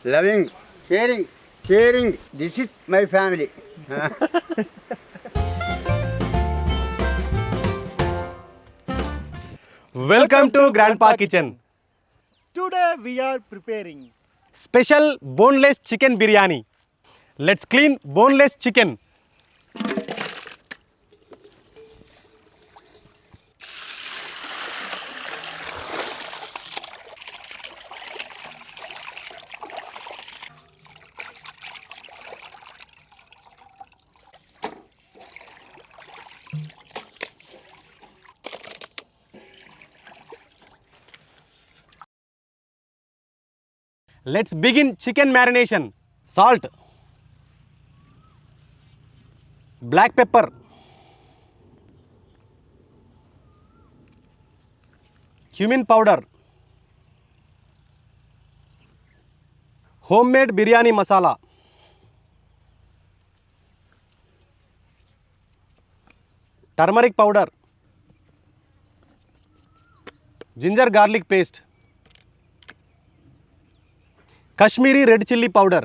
loving, caring. This is my family. Welcome to Grandpa Kitchen. Today we are preparing Special boneless chicken biryani. Let's clean boneless chicken. Let's begin chicken marination. Salt, black pepper, cumin powder, homemade biryani masala, turmeric powder, ginger garlic paste, Kashmiri red chilli powder,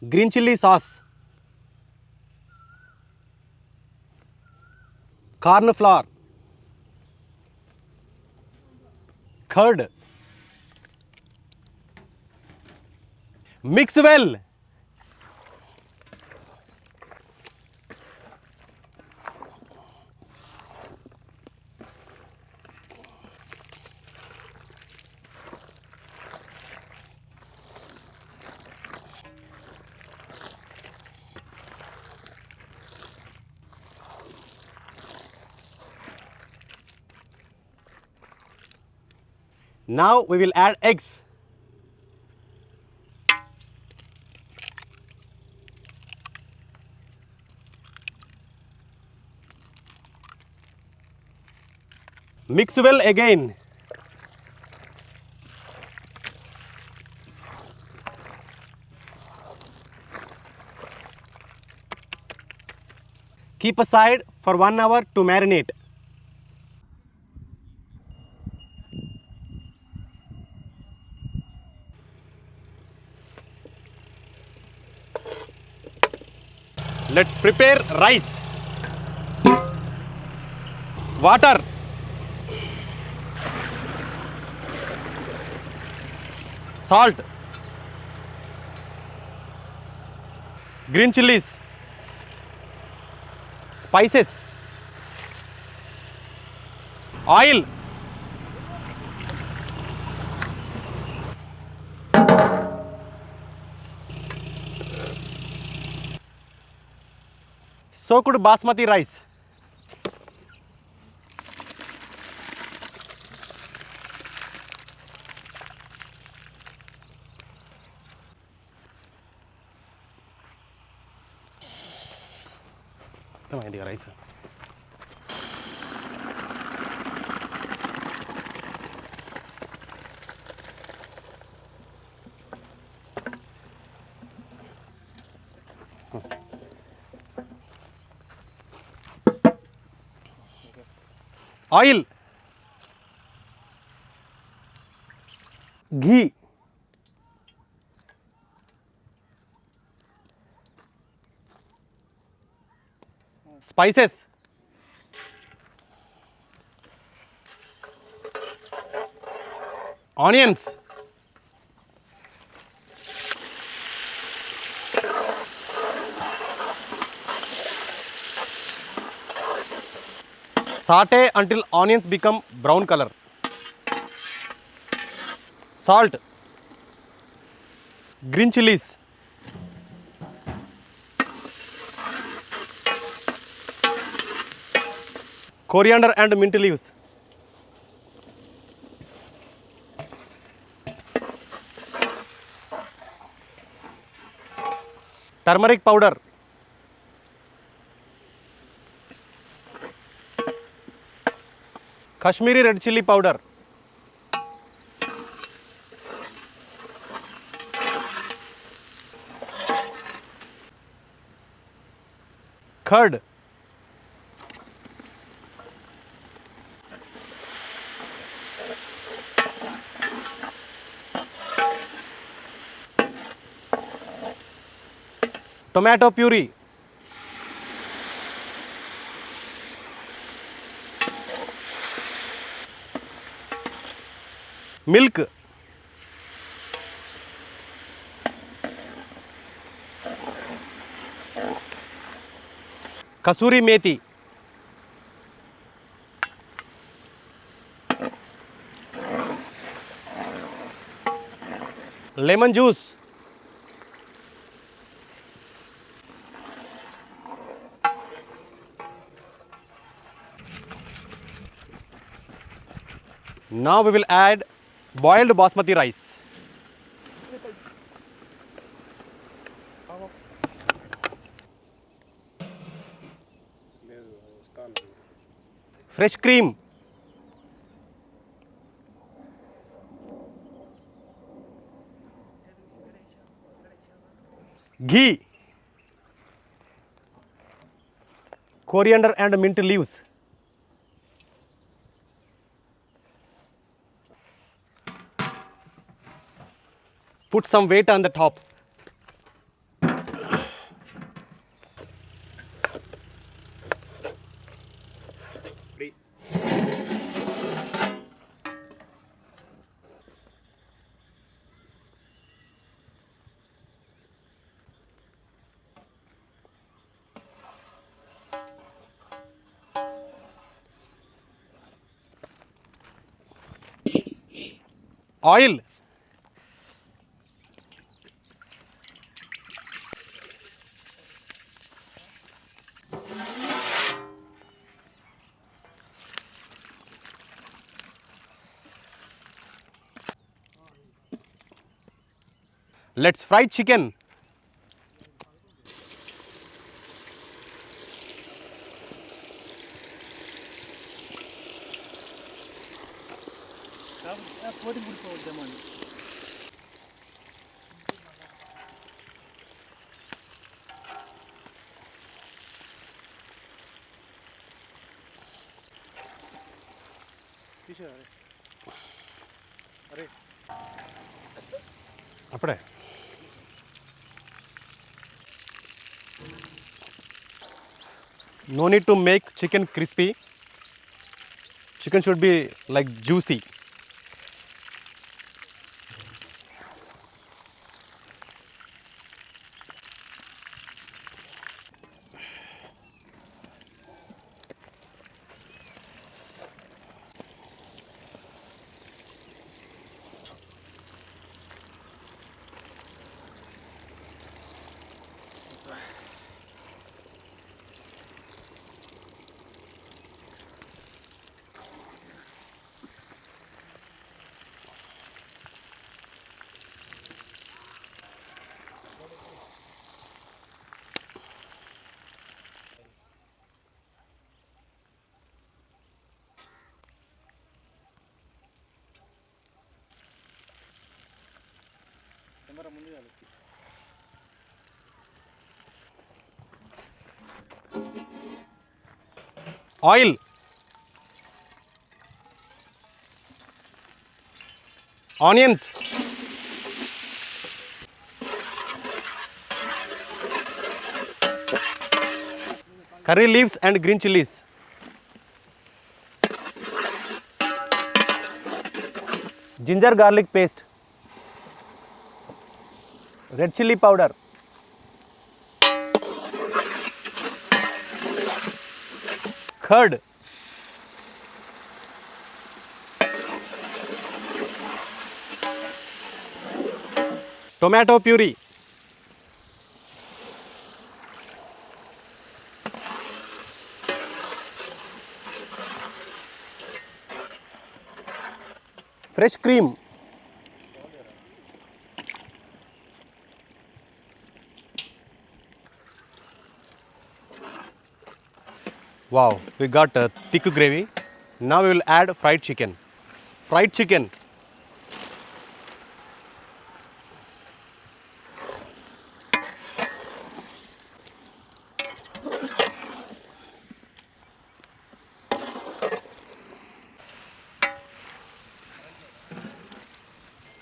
green chilli sauce, corn flour, curd. Mix well. Now we will add eggs. Mix well again. Keep aside for 1 hour to marinate. Let's prepare rice. Water. Salt. Green chilies. Spices. Oil. Soaked basmati rice. ఇది rice oil, ghee, spices, onions, saute until onions become brown color. Salt, green chilies, coriander and mint leaves, turmeric powder, Kashmiri red chilli powder, curd, tomato puree, milk, kasuri methi, lemon juice, now we will add boiled basmati rice, fresh cream, ghee, coriander and mint leaves, put some weight on the top, oil, let's fry chicken, అప్పుడే no need to make chicken crispy, chicken should be like juicy. Oil, onions, curry leaves and green chilies, ginger garlic paste, red chili powder, curd, tomato puree, fresh cream, wow, we got a thick gravy. Now we will add fried chicken. Fried chicken,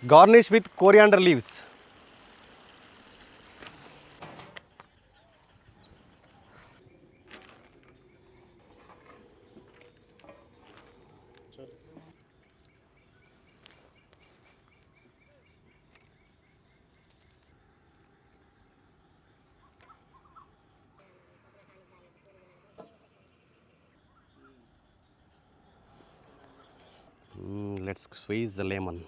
garnish with coriander leaves. Let's squeeze the lemon.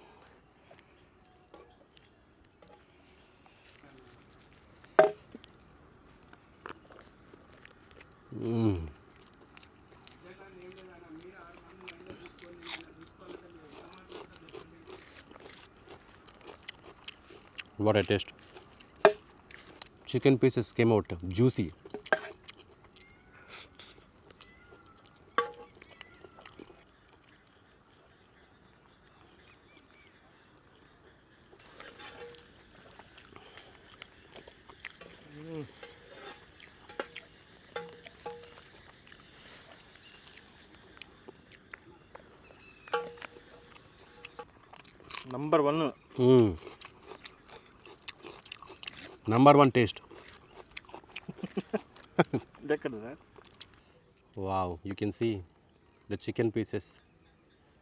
What a taste. Chicken pieces came out juicy. Number one. Number one taste. Wow, you can see the chicken pieces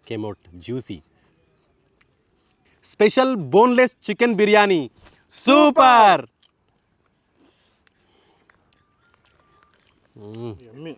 came out juicy. Special boneless chicken biryani. Super! Yummy.